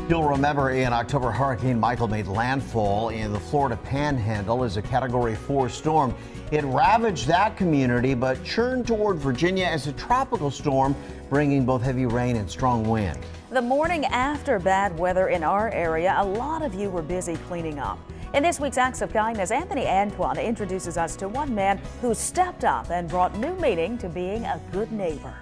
You'll remember in October, Hurricane Michael made landfall in the Florida Panhandle as a Category 4 storm. It ravaged that community, but churned toward Virginia as a tropical storm, bringing both heavy rain and strong wind. The morning after bad weather in our area, a lot of you were busy cleaning up. In this week's Acts of Kindness, Anthony Antoine introduces us to one man who stepped up and brought new meaning to being a good neighbor.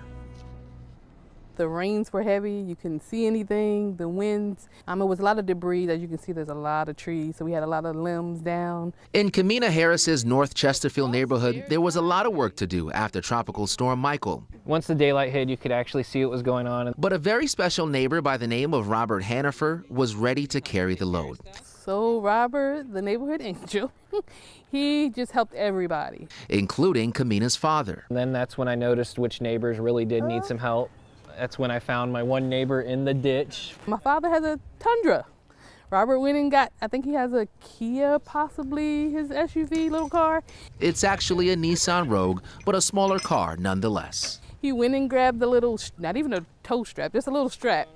The rains were heavy, you couldn't see anything, the winds. It was a lot of debris. As you can see, there's a lot of trees, so we had a lot of limbs down. In Kamina Harris's North Chesterfield neighborhood, there was a lot of work to do after Tropical Storm Michael. Once the daylight hit, you could actually see what was going on. But a very special neighbor by the name of Robert Hanifer was ready to carry the load. So Robert, the neighborhood angel, he just helped everybody. Including Kamina's father. And then that's when I noticed which neighbors really did need some help. That's when I found my one neighbor in the ditch. My father has a Tundra. Robert went and got, I think he has a Kia, possibly his SUV little car. It's actually a Nissan Rogue, but a smaller car nonetheless. He went and grabbed the little, not even a tow strap, just a little strap,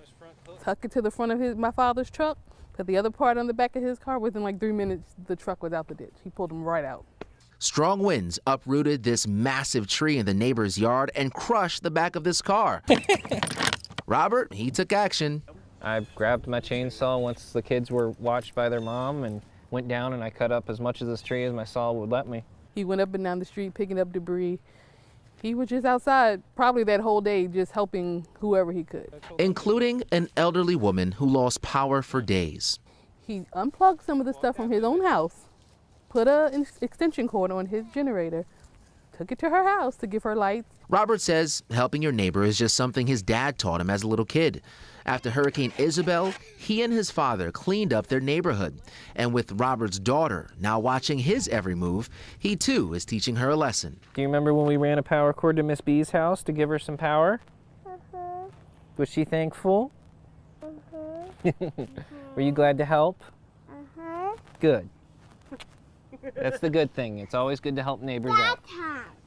tucked it to the front of my father's truck, put the other part on the back of his car. Within like 3 minutes, the truck was out the ditch. He pulled him right out. Strong winds uprooted this massive tree in the neighbor's yard and crushed the back of this car. Robert, he took action. I grabbed my chainsaw once the kids were watched by their mom and went down and I cut up as much of this tree as my saw would let me. He went up and down the street picking up debris. He was just outside probably that whole day just helping whoever he could. Including an elderly woman who lost power for days. He unplugged some of the stuff from his own house, put an extension cord on his generator, took it to her house to give her lights. Robert says helping your neighbor is just something his dad taught him as a little kid. After Hurricane Isabel, he and his father cleaned up their neighborhood. And with Robert's daughter now watching his every move, he too is teaching her a lesson. Do you remember when we ran a power cord to Miss B's house to give her some power? Was she thankful? Were you glad to help? Good. That's the good thing. It's always good to help neighbors out.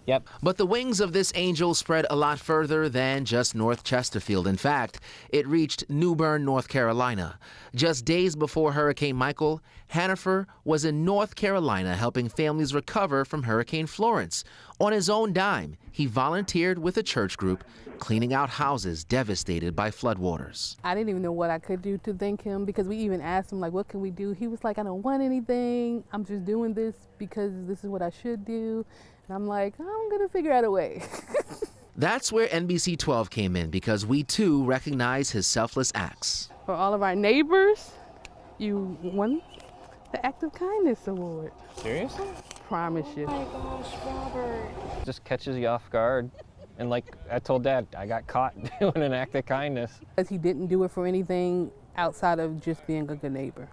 Yep. But the wings of this angel spread a lot further than just North Chesterfield. In fact, it reached New Bern, North Carolina. Just days before Hurricane Michael, Hanifer was in North Carolina helping families recover from Hurricane Florence. On his own dime, he volunteered with a church group cleaning out houses devastated by floodwaters. I didn't even know what I could do to thank him because we even asked him, like, what can we do? He was like, I don't want anything. I'm just doing this because this is what I should do. And I'm like, I'm going to figure out a way. That's where NBC 12 came in because we too recognize his selfless acts. For all of our neighbors, you won the Act of Kindness Award. Seriously? Promise you. Oh my gosh, Robert. Just catches you off guard. And like I told Dad, I got caught doing an act of kindness. Because he didn't do it for anything outside of just being a good neighbor.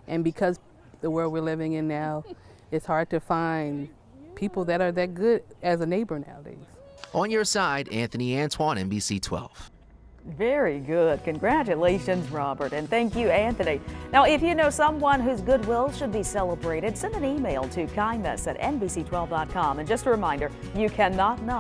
And because the world we're living in now, it's hard to find people that are that good as a neighbor nowadays. On your side, Anthony Antoine, NBC 12. Very good. Congratulations, Robert. And thank you, Anthony. Now, if you know someone whose goodwill should be celebrated, send an email to kindness@nbc12.com. And just a reminder, you cannot know